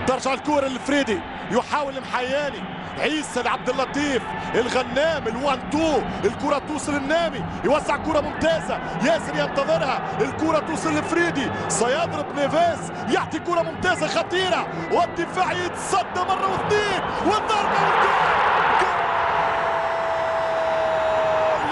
ترجع الكرة لفريدي، يحاول محياني، عيسى لعبد اللطيف، الغنام الوان تو، الكرة توصل للنامي، يوسع كرة ممتازة، ياسر ينتظرها، الكرة توصل لفريدي، سيضرب نيفيز، يعطي كرة ممتازة خطيرة، والدفاع يتصدى مرة واثنين، والضربة والجول. جول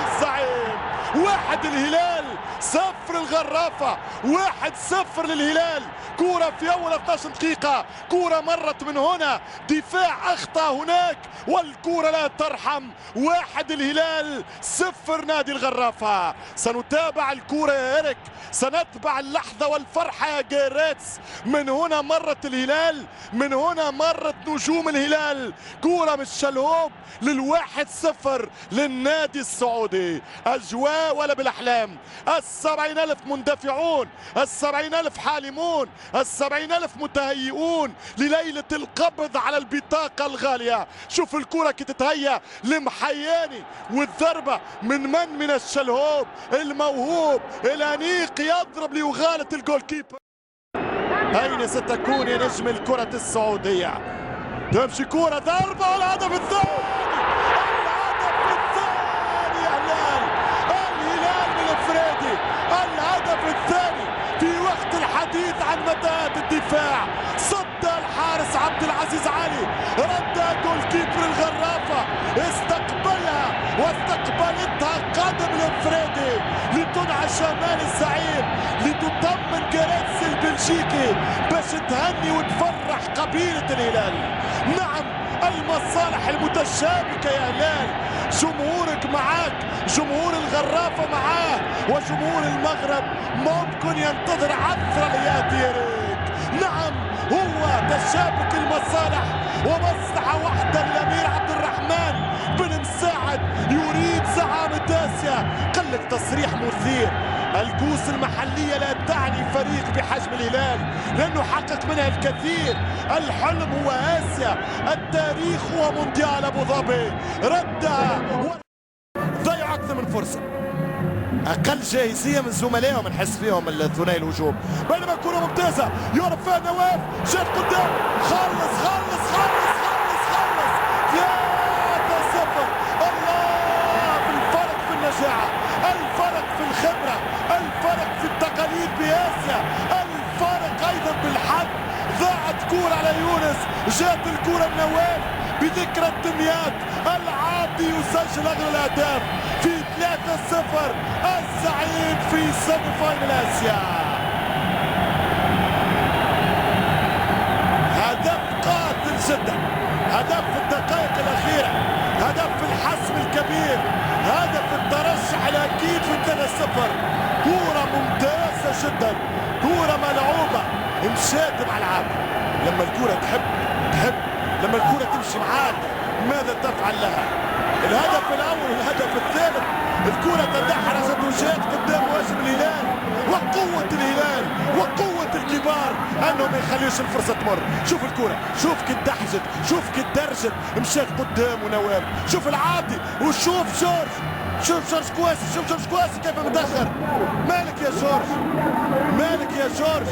الزعيم، 1 الهلال، 0 الغرافة، 1-0 للهلال. كرة في أول 12 دقيقة، كرة مرت من هنا، دفاع أخطأ هناك، والكرة لا ترحم. 1 الهلال، 0 نادي الغرافة. سنتابع الكرة يا إيريك، سنتبع اللحظة والفرحة يا جيريتس. من هنا مرت الهلال، من هنا مرت نجوم الهلال. كرة من الشلهوب لل1-0 للنادي السعودي. أجواء ولا بالأحلام. 70,000 مندفعون، 70,000 حالمون، 70,000 متهيئون لليلة القبض على البطاقة الغالية. شوف الكرة كي تتهيأ لمحياني، والضربة من الشلهوب الموهوب الأنيق، يضرب ليغالط الجول كيبر. أين ستكون يا نجم الكرة السعودية؟ تمشي كرة، ضربة، والهدف الثاني، الهدف الثاني يا هلال، الهلال من فريدي، الهدف الثاني في وقت الحديث عن متاهة الدفاع. صد الحارس عبد العزيز علي، رد جول كيبر الغرافة، استقبلها واستقبلتها قدم لفريدي لتنعى شمال الزعيم، لتطمن جيريتس البلجيكي باش تهني وتفرح قبيلة الهلال. نعم، المصالح المتشابكة يا هلال، جمهورك معاك، جمهور الغرافة معاه، وجمهور المغرب ممكن ينتظر عثرة لياتي يريك. نعم، هو تشابك المصالح ومصلحة واحدة للأمير عبد الرحمن بن مساعد، يريد زعامة آسيا. قال لك تصريح مثير، الكؤوس المحلية لا تعني فريق بحجم الهلال لأنه حقق منها الكثير. الحلم هو آسيا، التاريخ هو مونديال أبو ظبي. ردها، ضيع أكثر من فرصة، أقل جاهزية من زملائهم نحس فيهم الثنائي الهجوم. بينما كرة ممتازة يعرف فيها نواف، جات قدام، خلص خلص خلص خلص خلص. 3-0. الله، الفرق في النجاعة، الفرق في الخبرة، الفرق في التقاليد بآسيا، الفرق أيضا بالحد. ضاعت كرة على يونس، جات الكرة النواف بذكرى الدميات. العابدي يسجل أغلى الأهداف في 3-0. الزعيم في سيمي فاينل آسيا. هدف قاتل جدا، هدف في الدقائق الأخيرة، هدف في الحسم الكبير، هدف الترشح الأكيد في 3-0. كرة ممتازة جدا، كرة ملعوبة، مشات مع العابد. لما الكرة تحب، لما الكرة تمشي معاك ماذا تفعل لها؟ الهدف الأول والهدف الثالث، الكرة تدحرجت وجات قدام مهاجم الهلال، وقوة الهلال وقوة الكبار أنهم ما يخليوش الفرصة تمر. شوف الكرة، شوف كي تدحجت، شوف كي تدرجت، مشات قدام ونواب. شوف العابدي وشوف جورج، شوف جورج كواسي، شوف جورج كواسي كيف متأخر. مالك يا جورج، مالك يا جورج.